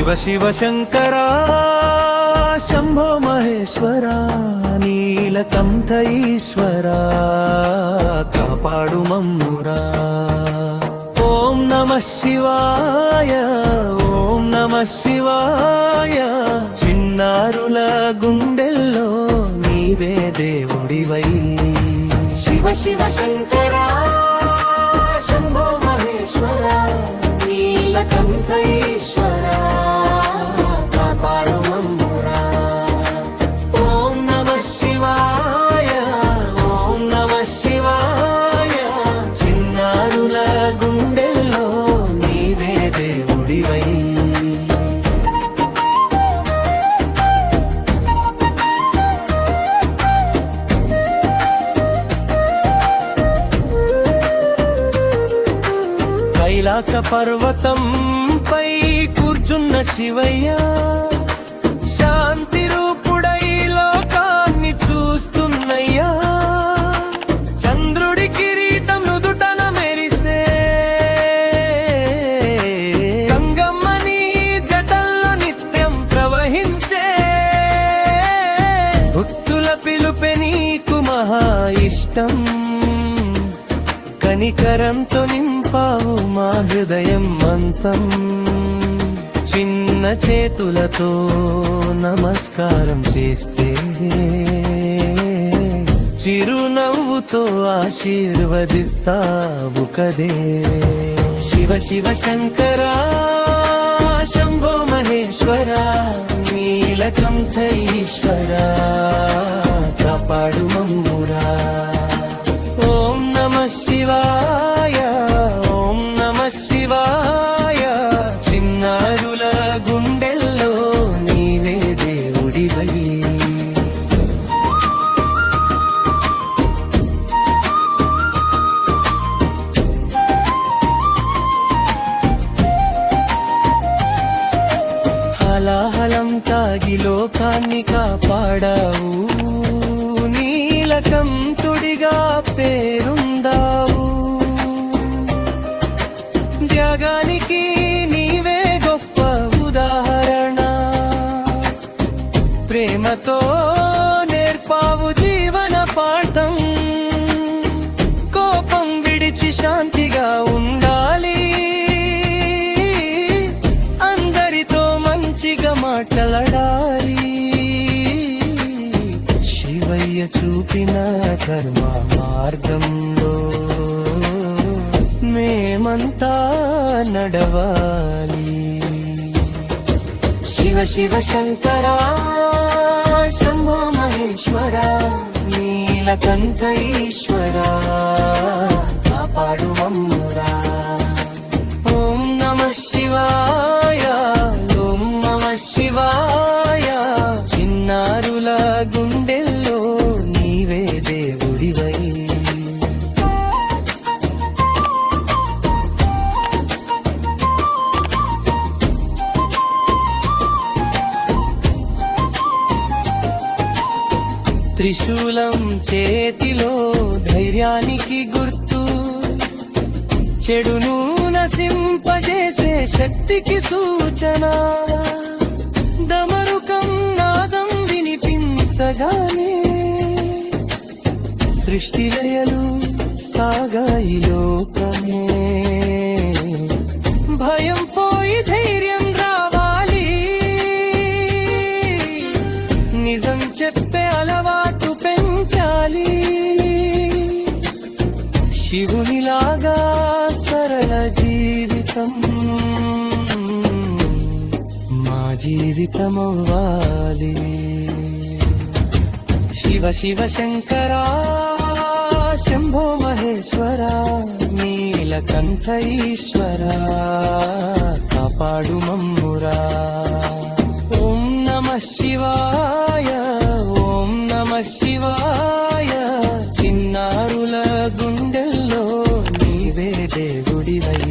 శివ శివ శంకరా శంభో మహేశ్వరా నీలకంఠ ఈశ్వరా కాపాడు మమ్మురా. ఓం నమః శివాయ ఓం నమః శివాయ చిన్నారుల గుండెల్లో నీవే దేవుడివై. శివ శివ శంకరా శంభో మహేశ్వరా నీలకంఠ ఈశ్వరా కాపాడు మమ్మురా. ఓం నమః శివాయ ఓం నమః శివాయ చిన్నారుల గుండెల్లో నీవే దేవుడివై. కైలాస పర్వతం పై కూర్చున్న శివయ్య శాంతి రూపుడై లోకాన్ని చూస్తున్నయ్యా. చంద్రుడి కిరీటం నుదుటన మెరిసే గంగమ్మని జటల్లో నిత్యం ప్రవహించే భక్తుల పిలుపె నీకు మహా ఇష్టం. కనికరంతో నింపావు మా హృదయం మంతం. చిన్న చేతులతో నమస్కారం చేస్తే చిరునవ్వుతో ఆశీర్వదిస్తావు కదే. శివ శివ శంకరా శంభో మహేశ్వరా నీలకంఠ ఈశ్వరా కాపాడు మమ్మురా. ఓం నమః శివాయ ఓం నమః శివాయ చిన్నారుల గుండెల్లో నీవే దేవుడివై. హలాహలం తాగి లోకాన్ని కాపాడావు. నీలకంఠుడిగా పేరుందావు. త్యాగానికి నీవే గొప్ప ఉదాహరణ. ప్రేమతో నేర్పావు జీవన పాఠం. కోపం విడిచి శాంతిగా ఉండాలి. అందరితో మంచిగా మాట్లాడాలి. శివయ్య చూపిన కర్మ మార్గంలో మేమంతా నడవాలి. శివ శివ శంకరా శంభో మహేశ్వరా నీలకంఠ ఈశ్వరా కాపాడు మమ్మురా. ఓం నమః శివాయ ఓం నమః శివాయ చిన్నారుల గుండెల్లో నీవే దేవుడివై. త్రిశూలం చేతిలో ధైర్యానికి గుర్తు. చెడును నశింపజేసే శక్తికి సూచన. డమరుకం నాదం వినిపించగానే సృష్టిలయలు సాగాయి లోకమే. భయం పోయి ధైర్యం రావాలి. నిజం చెప్పే అలవాటు పెంచాలి. శివునిలాగా సరళ జీవితం మా జీవితమవ్వాలి. శివ శివ శంకరా శంభో మహేశ్వరా నీలకంఠ ఈశ్వరా కాపాడు మమ్మురా. ఓం నమః శివాయ ఓం నమః శివాయ చిన్నారుల గుండెల్లో నీవే దేవుడివై.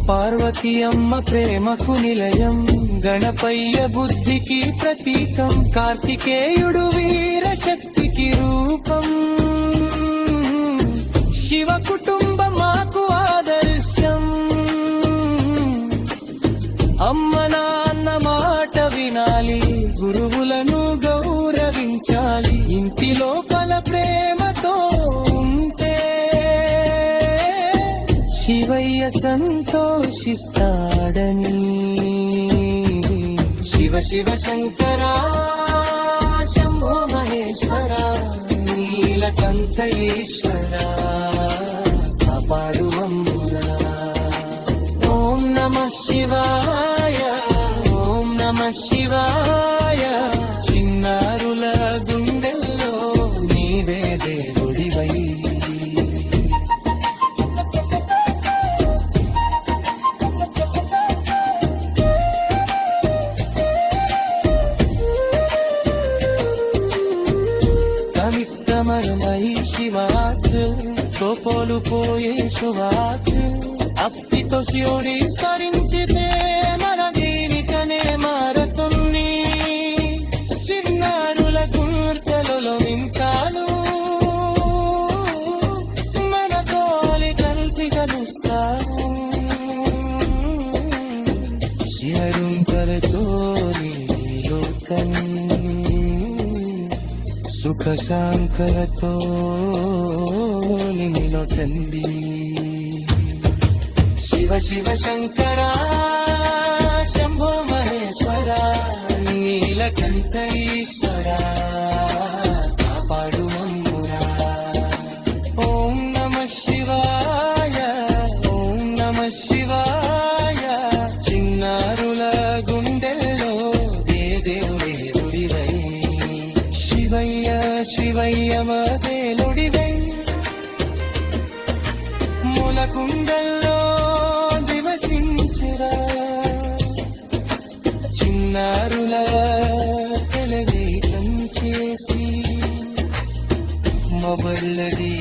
పార్వతీ అమ్మ ప్రేమకు నిలయం గణపయ్య బుద్ధికి ప్రతీకం, కార్తికేయుడు వీర శక్తికి రూపం. శివ కుటుంబం మాకు ఆదర్శం, అమ్మ నాన్న మాట వినాలి, గురువులను గౌరవించాలి, ఇంటి లోపల ప్రేమతో ఉంటే శివయ్య సంతోషిస్తాడని. శివ శివ శంకర శంభో మహేశ్వర నీలకంఠ ఈశ్వర కాపాడు మమ్మురా. ఓం నమః శివాయ, ఓం నమః శివాయ. చిన్నారుల గుండెల్లో నీవే దేవుడివై. కమిత్తమరుమై శివాత్ కోపోలు పోయే శువాత్. అప్పితో శివుడి స్మరించితే మన జీవితమే మారుతుంది. చిన్నారుల గుర్తలలో మింకాలు మన తోలి కలిసి కలుస్తారు. శివరుంకలతో లోకం సుఖ శాంకరతో నిలకండి. శివ శివ శంకర శంభో మహేశ్వర నీలకంఠ ఈశ్వర కాపాడు మమ్మురా. ఓం నమః శివాయ, ఓం నమః శివాయ. చిన్నారుల గుండెల్లో దేవుడివై. శివయ్య శివయ్య మదేలుడివై. మూలకుండల్లో దివసించరా చిన్నారుల టెలివిజన్ చేసి మొబైల్లది